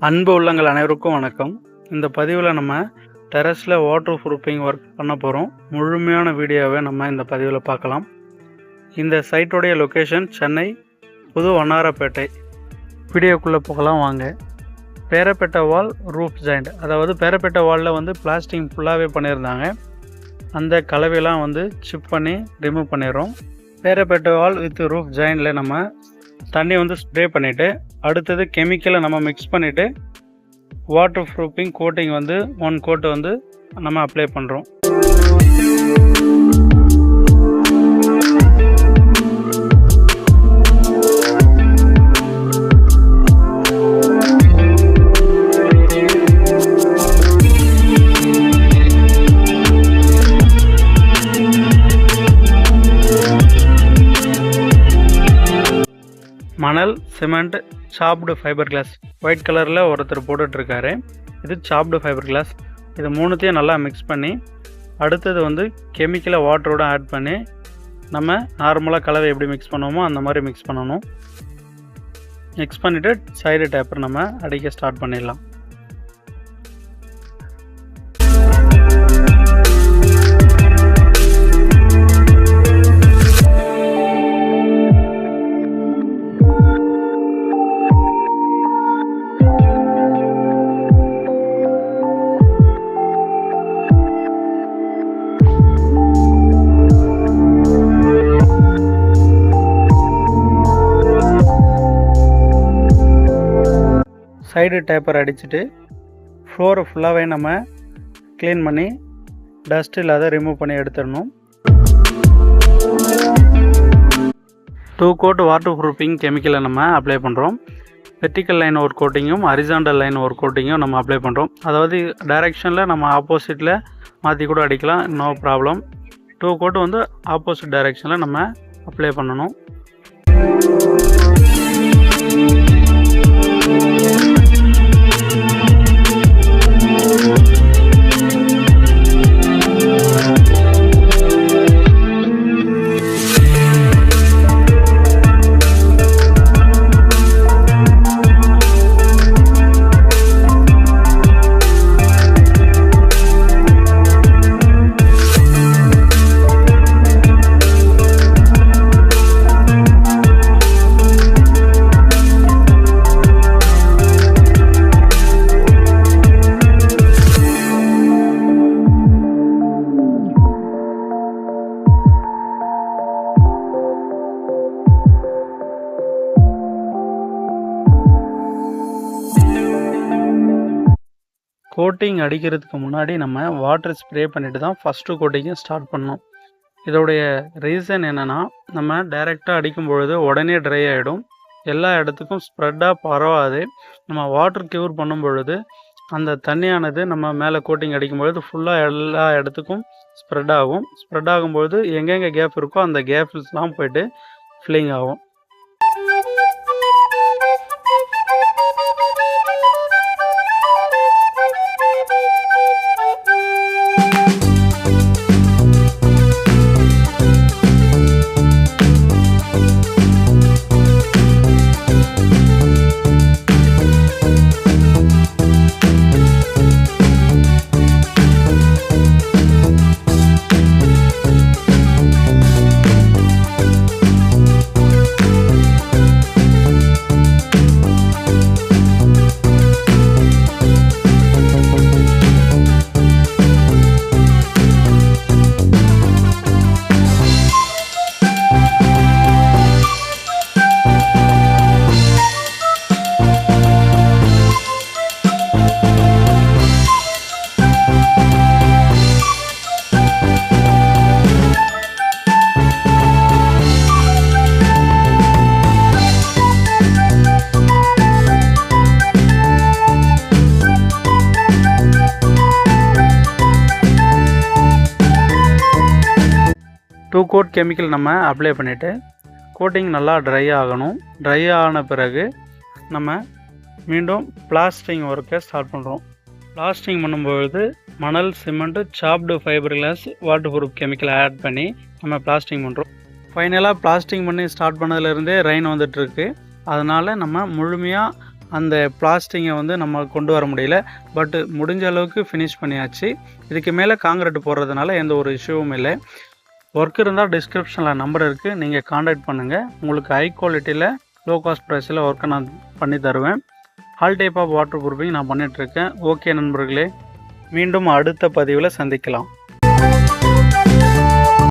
அன்பு உள்ளங்கள் அனைவருக்கும் வணக்கம். இந்த பதிவில் நம்ம டெரஸில் வாட்டர் ப்ரூஃபிங் ஒர்க் பண்ண போகிறோம். முழுமையான வீடியோவை நம்ம இந்த பதிவில் பார்க்கலாம். இந்த சைட்டோடைய லொக்கேஷன் சென்னை புது வண்ணாரப்பேட்டை. வீடியோக்குள்ளே போகலாம் வாங்க. பேரப்பேட்டை வால் ரூஃப் ஜாயிண்ட், அதாவது பேரப்பேட்டை வாலில் பிளாஸ்டிக் ஃபுல்லாகவே பண்ணியிருந்தாங்க. அந்த கலவையெல்லாம் சிப் பண்ணி ரிமூவ் பண்ணிடுறோம். பேரப்பேட்டை வால் வித் ரூஃப் ஜாயிண்டில் நம்ம தண்ணி ஸ்ப்ரே பண்ணிவிட்டு அடுத்தது கெமிக்கலை நம்ம மிக்ஸ் பண்ணிவிட்டு வாட்டர் ப்ரூஃபிங் கோட்டிங் 1 கோட்டு நம்ம அப்ளை பண்ணுறோம். மணல், சிமெண்ட், சாப்டு ஃபைபர் கிளாஸ் ஒயிட் கலரில் ஒருத்தர் போட்டுட்ருக்காரு. இது சாப்டு ஃபைபர் கிளாஸ். இது மூணுத்தையும் நல்லா மிக்ஸ் பண்ணி அடுத்தது கெமிக்கலை வாட்டரோட ஆட் பண்ணி நம்ம நார்மலாக கலவை எப்படி மிக்ஸ் பண்ணுவோமோ அந்த மாதிரி மிக்ஸ் பண்ணணும். மிக்ஸ் பண்ணிவிட்டு சைடு டேப்பர் நம்ம அடிக்க ஸ்டார்ட் பண்ணிடலாம். சைடு டேப்பர் அடிச்சுட்டு ஃப்ளோரை ஃபுல்லாகவே நம்ம க்ளீன் பண்ணி டஸ்ட் இல்லாத ரிமூவ் பண்ணி எடுத்துடணும். 2 கோட் வாட்டர் ப்ரூஃபிங் கெமிக்கலை நம்ம அப்ளை பண்ணுறோம். வெர்டிக்கல் லைன் ஒரு கோட்டிங்கும் ஹரிசாண்டல் லைன் ஒரு கோட்டிங்கும் நம்ம அப்ளை பண்ணுறோம். அதாவது டைரெக்ஷனில் நம்ம ஆப்போசிட்டில் மாற்றி கூட அடிக்கலாம், நோ ப்ராப்ளம். 2 கோட்டு ஆப்போசிட் டைரெக்ஷனில் நம்ம அப்ளை பண்ணணும். கோட்டிங் அடிக்கிறதுக்கு முன்னாடி நம்ம வாட்டர் ஸ்ப்ரே பண்ணிவிட்டு தான் ஃபஸ்ட்டு கோட்டிங்கை ஸ்டார்ட் பண்ணோம். இதோடைய ரீசன் என்னென்னா, நம்ம டைரெக்டாக அடிக்கும் பொழுது உடனே ட்ரை ஆகிடும், எல்லா இடத்துக்கும் ஸ்ப்ரெட்டாக பரவாது. நம்ம வாட்டர் க்யூர் பண்ணும் பொழுது அந்த தண்ணியானது நம்ம மேலே கோட்டிங் அடிக்கும் பொழுது ஃபுல்லாக எல்லா இடத்துக்கும் ஸ்ப்ரெட் ஆகும். ஸ்ப்ரெட் ஆகும்பொழுது எங்கெங்கே கேப் இருக்கோ அந்த கேப்ஸ்லாம் போய்ட்டு ஃபில்லிங் ஆகும். டூ கோட் கெமிக்கல் நம்ம அப்ளை பண்ணிவிட்டு கோட்டிங் நல்லா ட்ரை ஆகணும். ட்ரை ஆன பிறகு நம்ம மீண்டும் பிளாஸ்டிங் ஒர்க்கை ஸ்டார்ட் பண்ணுறோம். பிளாஸ்டிங் பண்ணும்பொழுது மணல், cement, chopped fibre glass, water proof chemical add பண்ணி நம்ம பிளாஸ்டிங் பண்ணுறோம். ஃபைனலாக பிளாஸ்டிங் பண்ணி ஸ்டார்ட் பண்ணதுலேருந்தே ரெயின் வந்துட்டுருக்கு. அதனால் நம்ம முழுமையாக அந்த பிளாஸ்டிங்கை வந்து நம்ம கொண்டு வர முடியல. பட் முடிஞ்ச அளவுக்கு ஃபினிஷ் பண்ணியாச்சு. இதுக்கு மேலே காங்கிரீட் போடுறதுனால எந்த ஒரு இஷ்யூவும் இல்லை. ஒர்க் இருந்தால் டிஸ்கிரிப்ஷனில் நம்பர் இருக்குது, நீங்கள் காண்டாக்ட் பண்ணுங்கள். உங்களுக்கு ஹை குவாலிட்டியில் லோ காஸ்ட் ப்ரைஸில் ஒர்க்கை நான் பண்ணி தருவேன். All type of water proofing நான் பண்ணிகிட்ருக்கேன். ஓகே நண்பர்களே, மீண்டும் அடுத்த பதிவில் சந்திக்கலாம்.